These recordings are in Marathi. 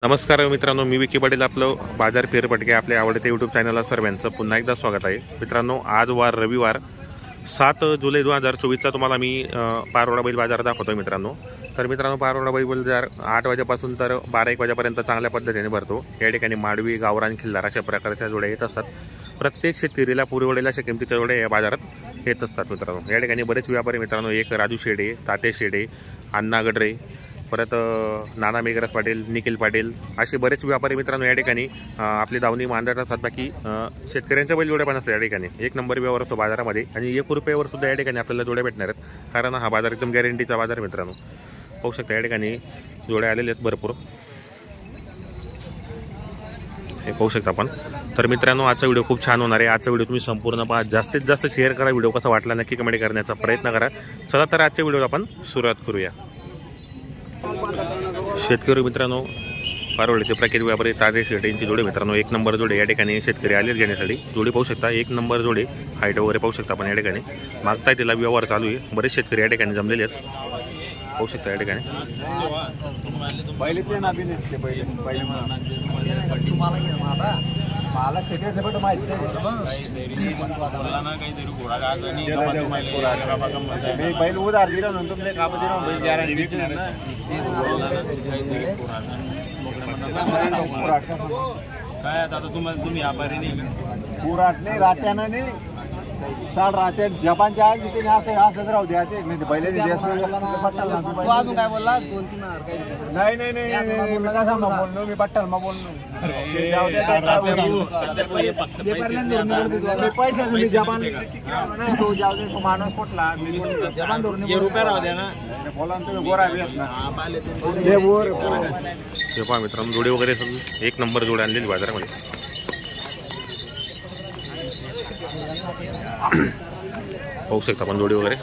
नमस्कार मित्रांनो, मी विकी पाटील आपलं बाजार फेरफटके आपल्या आवडते यूट्यूब चॅनलला सर्वांचं पुन्हा एकदा स्वागत आहे। मित्रांनो, आज वार रविवार 7 जुलै 2024चा तुम्हाला मी पारोडा बैल बाजार दाखवतोय मित्रांनो। तर मित्रांनो, पारोडा बैल बाजार 8 वाजेपासून तर 12-1 वाजेपर्यंत चांगल्या पद्धतीने भरतो। या ठिकाणी माडवी, गावरान, खिल्लार अशा प्रकारच्या जोड्या येत असतात। प्रत्येक शेतकरीला पुरवडेल अशा किमतीच्या जोड्या या बाजारात येत असतात मित्रांनो। या ठिकाणी बरेच व्यापारी मित्रांनो, एक राजू शेडे, ताते शेडे, अण्णा गडरे, परत नाना मेघराज पाटील, निखिल पाटील असे बरेच व्यापारी मित्रांनो या ठिकाणी आपली दावणी मांडत असतात। बाकी शेतकऱ्यांच्या बैलजोड्या पण असतात या ठिकाणी। एक नंबर व्यवहार असतो बाजारामध्ये आणि 1 रुपयावर सुद्धा या ठिकाणी आपल्याला जोड्या भेटणार आहेत, कारण हा बाजार एकदम गॅरंटीचा बाजार मित्रांनो। पाहू शकता या ठिकाणी जोड्या आलेल्या आहेत भरपूर, हे पाहू शकता आपण। तर मित्रांनो, आजचा व्हिडिओ खूप छान होणार आहे। आजचा व्हिडिओ तुम्ही संपूर्ण पहा, जास्तीत जास्त शेअर करा। व्हिडिओ कसा वाटला नक्की कमेंट करण्याचा प्रयत्न करा। चला तर आजच्या व्हिडिओला आपण सुरुवात करूया। शेतकरी मित्रांनो, पारोळीचे प्रख्यात व्यापारी ताजे शेटेंची जोडी मित्रांनो, 1 नंबर जोडी या ठिकाणी शेतकरी आले घेण्यासाठी। जोडी पाहू शकता, 1 नंबर जोडी, हाईट वगैरे पाहू शकता आपण या ठिकाणी। मागताय तिला व्यवहार चालू आहे, बरेच शेतकरी या ठिकाणी जमलेले आहेत, पाहू शकता या ठिकाणी। मला शेतीचं पण माहिती नाही, बैल उधार दिला ना तुमले काप दिला बैल गॅरंटी काय आता तुम्ही व्यापारी नाही पुराट नाही रात्यानं नाही साल राहते जपानच्या आग तिथे असंच राहू द्या ते नाही बैलाने काय बोलला 2-3 नाही नाही नाही बोललो मी पट्टल मग बोललो पैसे जपान तो जाऊ दे तो माणूस कुठला जपान रुपया राहू द्या ना बोला तुम्ही गोरा मित्रांनो, जोडी वगैरे 1 नंबर जोडी आणलेली बाजारामध्ये। पाहू शकता आपण जोडी वगैरे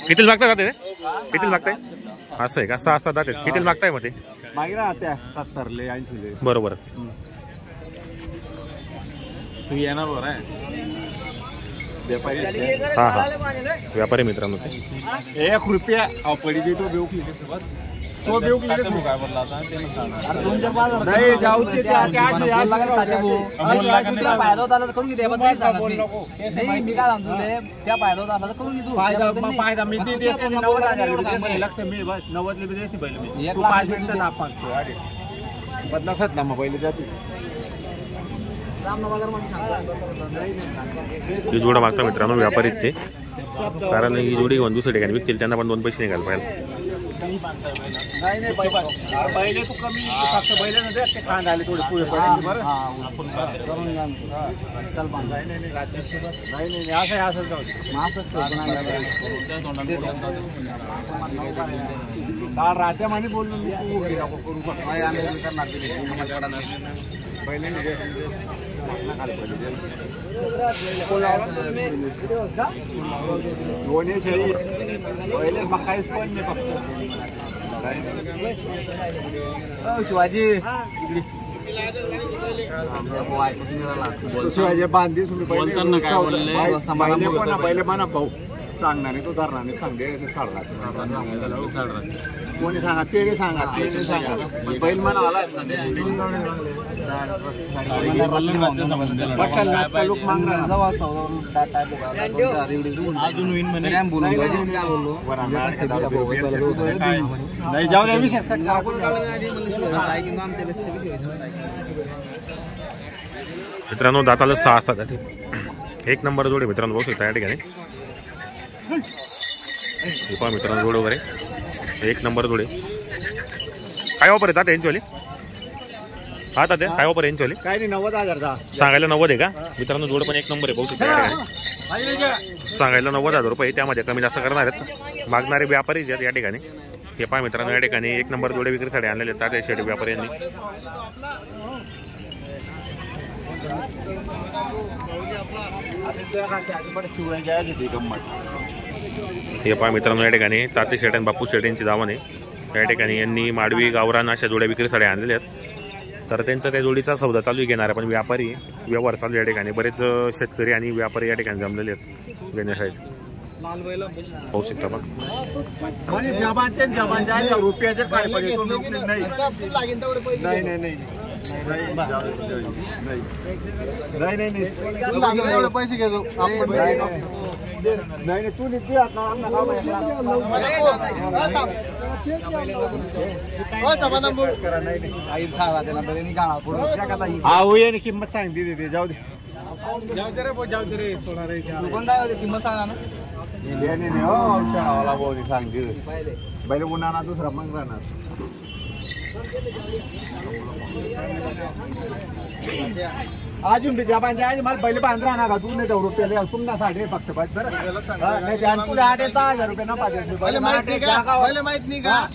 किती मागताय का ते? किती मागताय? असं आहे का? 6-7 जाते किती मागताय मग ते? मागे राहत्या 70 ले 80 ले बरोबर। तू येणार वर आहे व्यापारी? हा हा, व्यापारी मित्रांनो ते 1 रुपया पडी देतो बेवकी तो बेवकी काय बोलला आता नाही जाऊ ते फायदा होता तर करून घे नाही मी काय सांगतो त्या फायदा होता तर करून घे तू फायदा मी ते 90,000 लक्ष मी 90 ले देशी बैल मी 5 मिनिटं आपण अरे बदलासत ना मोबाईल जाते ही जोडा मागता मित्रांनो व्यापारी ते, कारण ही जोडी घेऊन दुसऱ्या ठिकाणी विकतील, त्यांना पण 2 पैसे निघाल पाहिजे। नाही नाही पहिले तू कमी फक्त बैल ना ते खांद आले थोडे पुढे पडले बरं आपण करून घ्या चल बांध नाही नाही नाही असं जाऊ राहत्या माने बोललो मी करू पहिले दोन्ही शेळी पहिले मकाईच पण नाही फक्त शिवाजी शिवाजी बांधी पहिले म्हणा भाऊ सांगणारे तो धरणाने सांगते कोणी सांगा ते सांगा बैल म्हणा आला लोक नाही जाऊ द्या विशेष मित्रांनो, दाताला 6 जाते, 1 नंबर जोडे मित्रांनो बघू शकता या ठिकाणी। मित्रांनो जोड वगैरे 1 नंबर जोडे। काय ऑफर येतात यांच्यावाली? हा तात्या, काय ऑफर यांच्यावाली? काय नाही 90,000 सांगायला 90 आहे का मित्रांनो? जोड पण 1 नंबर आहे, बघू शकता या ठिकाणी। सांगायला 90,000 रुपये, त्यामध्ये कमी जास्त करणार आहेत मागणारे व्यापारी आहेत या ठिकाणी। हे पहा मित्रांनो, या ठिकाणी 1 नंबर जोडे विक्रीसाठी आणलेले आहेत तात्या शेड व्यापारी यांनी। हे पहा मित्रांनो, या ठिकाणी ताते शेट आणि बापू शेट यांची दावण आहे। या ठिकाणी यांनी माडवी, गावरान अशा जोड्या विक्रीसाठी आणलेल्या आहेत। तर त्यांचा त्या जोडीचा सौदा चालू घेणार, पण व्यापारी व्यवहार चालू या ठिकाणी बरेच शेतकरी आणि व्यापारी या ठिकाणी जमलेले आहेत घेण्यासाठी। पाहू शकता बघ. म्हणजे जबान जायला रुपयाचे काय पाहिजे तो नाही नाही नाही नाही नाही पैसे घेतो आपण नाही तू निघते किंमत सांगते तिथे जाऊ दे किंमत सांगा ना हो सांगते पहिले उन्हाळा दुसरा मग राहणार अजून बी जबानचे आहे मला पहिले बांध राहणार का तू नाही जाऊ रुपये तुमना साडे फक्त बरं तुला 8-10 रुपये ना पाहिजे माहित नाही का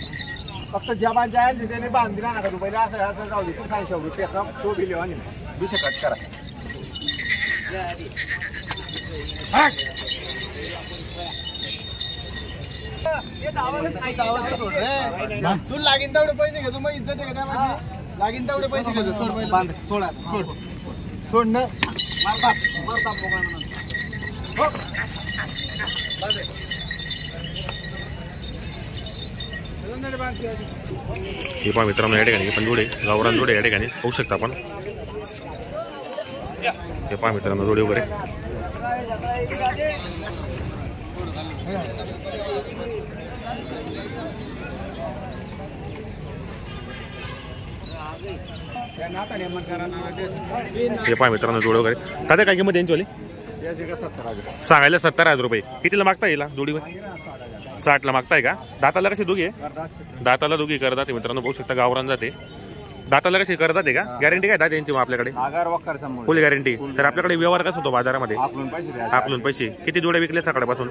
फक्त जबानचे आहे त्याने बांधली राहणार का तू पहिले असं जाऊ दे तू 100 रुपये तो बी लिहा आणि विषय कट करा तू लागीन तेवढे पैसे घेतो मग इज्जत आहे का लागीन तेवढे पैसे घेतो सोड सोडा सोड सोड न हे पहा मित्रांनो या ठिकाणी पण जोडे गावरान जोडे या ठिकाणी पाहू शकता आपण. हे पहा मित्रांनो जोडे वगैरे हे पहा मित्रांनो जोडे वगैरे दादा काय किंमत यांची वाली सांगायला 70,000 रुपये. कितीला मागता येईल जोडीवर 60 ला मागताय का. दाताला कशी दोघी आहे दाताला दोघी करतात मित्रांनो पाहू शकता गावरान जाते. दाताला कशी करतात आहे का गॅरंटी काय दादा यांची आपल्याकडे फुल गॅरंटी. तर आपल्याकडे व्यवहार कसा होतो बाजारामध्ये आपलून पैसे किती जोडे विकले सकाळपासून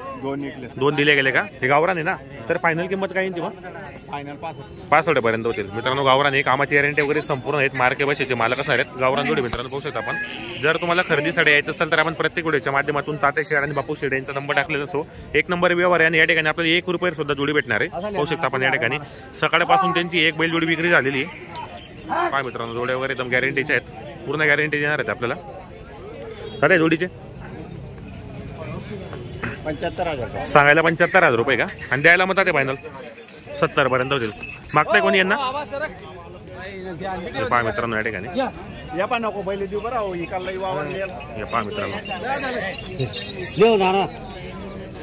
2 दिले गेले का. हे गावरान आहे ना तर फायनल किंमत काय यांची मग फायनल 65 पर्यंत होतील मित्रांनो. गावरान आहे कामाची गॅरंटी वगैरे संपूर्ण आहेत मार्के बसेचे मालक असणार आहेत गावरान जोडे मित्रांनो पाहू शकता आपण. जर तुम्हाला खरेदीसाठी यायचं असेल तर आपण प्रत्येक व्हिडिओच्या माध्यमातून तात्या शेड आणि बापू शेड यांचा नंबर टाकलेला असो. 1 नंबर व्यवहार आहे आणि या ठिकाणी आपल्याला 1 रुपये सुद्धा जोडी भेटणार आहे पाहू शकता आपण. या ठिकाणी सकाळपासून त्यांची 1 बैल जोडी विक्री झालेली आहे. काय मित्रांनो जोड्या वगैरे एकदम गॅरंटीचे आहेत पूर्ण गॅरंटी देणार आहेत आपल्याला. काय जोडीचे 75,000 सांगायला 75,000 रुपये का आणि द्यायला मग ते फायनल 70 पर्यंत होतील. मागताय कोणी यांना पहा मित्रांनो या ठिकाणी या पण नको पहिले देऊ बरं हे पहा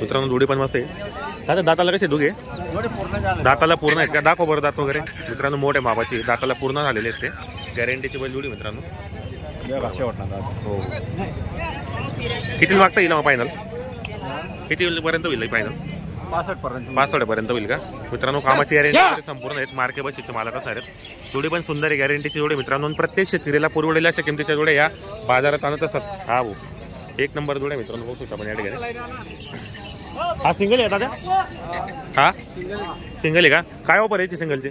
मित्रांनो जोडी पण मस्त आहे. दादा दाताला कसे दोघे दाताला पूर्ण आहेत का दाखव बरं दात वगैरे मित्रांनो मोठे मापाची दाताला पूर्ण झालेले आहेत ते गॅरंटीची बैल जोडी मित्रांनो. हो किती मागता येईल मग फायनल किती पर्यंत होईल फायनल 65 पर्यंत होईल का मित्रांनो. कामाची गॅरंटी संपूर्ण आहेत मार्के बसीचे मालक असणार आहेत. जोडी पण सुंदर आहे गॅरंटीची जोडी मित्रांनो. प्रत्येक शेतकरीला पुरवलेल्या अशा किमतीच्या जोड्या या बाजारात आणत असतात. हा भाऊ 1 नंबर जोड्या मित्रांनो बघू शकता आपण या ठिकाणी. हा सिंगल आहे दादा हा सिंगल आहे का काय ऑफर यायची सिंगलची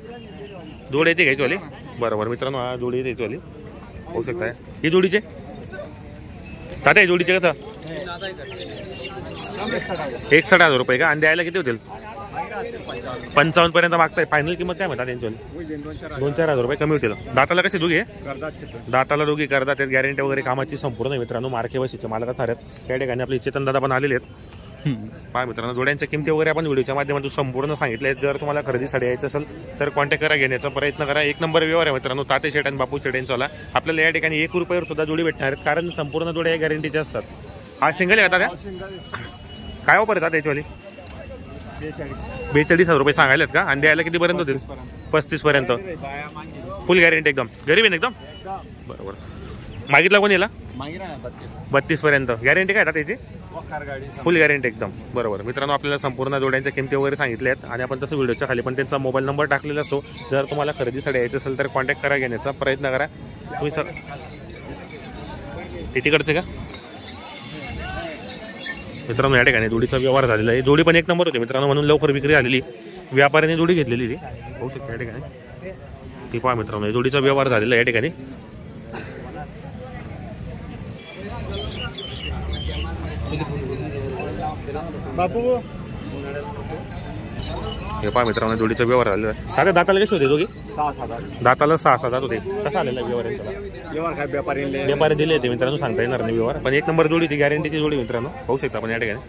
जोडी येते घ्यायची वाली बरोबर मित्रांनो. हा जोडी द्यायची वाली होऊ शकता. ही जोडीचे दादा जोडीचे कसं 61,000 रुपये का आणि द्यायला किती होतील 55 पर्यंत मागताय. फायनल किंमत काय म्हणतात त्यांची 2-4 हजार रुपये कमी होतील. दाताला कसे दोघे दाताला दोघी करतात गॅरंटी वगैरे कामाची संपूर्ण मित्रांनो. मार्के बशीचे मालक असणार आहेत त्या ठिकाणी आपले चेतन दादा पण आलेले आहेत. पहा मित्रांनो जोड्यांच्या किमती वगैरे आपण व्हिडिओच्या माध्यमातून संपूर्ण सांगितले आहेत. जर तुम्हाला खरेदीसाठी यायचं असेल तर कॉन्टॅक्ट करा घेण्याचा प्रयत्न करा. 1 नंबर व्यवहार आहे मित्रांनो ताते शेट आणि बापू शेट यांचा. आपल्याला या ठिकाणी 1 रुपयावर सुद्धा जोडी भेटणार आहेत कारण संपूर्ण जोड्या गॅरंटीचे असतात. हा सिंगल आहे का त्या काय ऑफर येतात त्याच्यावाली 42,000 रुपये सांगायला का आणि द्यायला किती पर्यंत होतील 35 पर्यंत फुल गॅरंटी एकदम गरीब आहे एकदम बरोबर. मागितला कोण याला 32 पर्यंत गॅरंटी काय त्याची फुल गॅरंटी एकदम बरोबर मित्रांनो. आपल्याला संपूर्ण जोड्यांच्या किमती वगैरे सांगितल्या आहेत आणि आपण तसं व्हिडिओच्या खाली पण त्यांचा मोबाईल नंबर टाकलेला असो. जर तुम्हाला खरेदीसाठी यायचं असेल तर कॉन्टॅक्ट करा घेण्याचा प्रयत्न करा तुम्ही सर. ते तिकडचे का मित्रांनो या ठिकाणी जोडीचा व्यवहार झालेला आहे. जोडी पण 1 नंबर होती मित्रांनो म्हणून लवकर विक्री झालेली. व्यापाऱ्याने जोडी घेतलेली ती होऊ शकते या ठिकाणी. ती पहा मित्रांनो जोडीचा व्यवहार झालेला या ठिकाणी. बापू हे पहा मित्रांनो जोडीचा व्यवहार झालेला. साध्या दाताला कसे होते दोघी 6-7 दाताला 6-7 होते. कसा आलेला व्यवहार काय व्यापारी दिले ते मित्रांनो सांगता येणार नाही व्यवहार पण 1 नंबर जोडी ती गॅरंटीची जोडी मित्रांनो पाहू शकता आपण या ठिकाणी.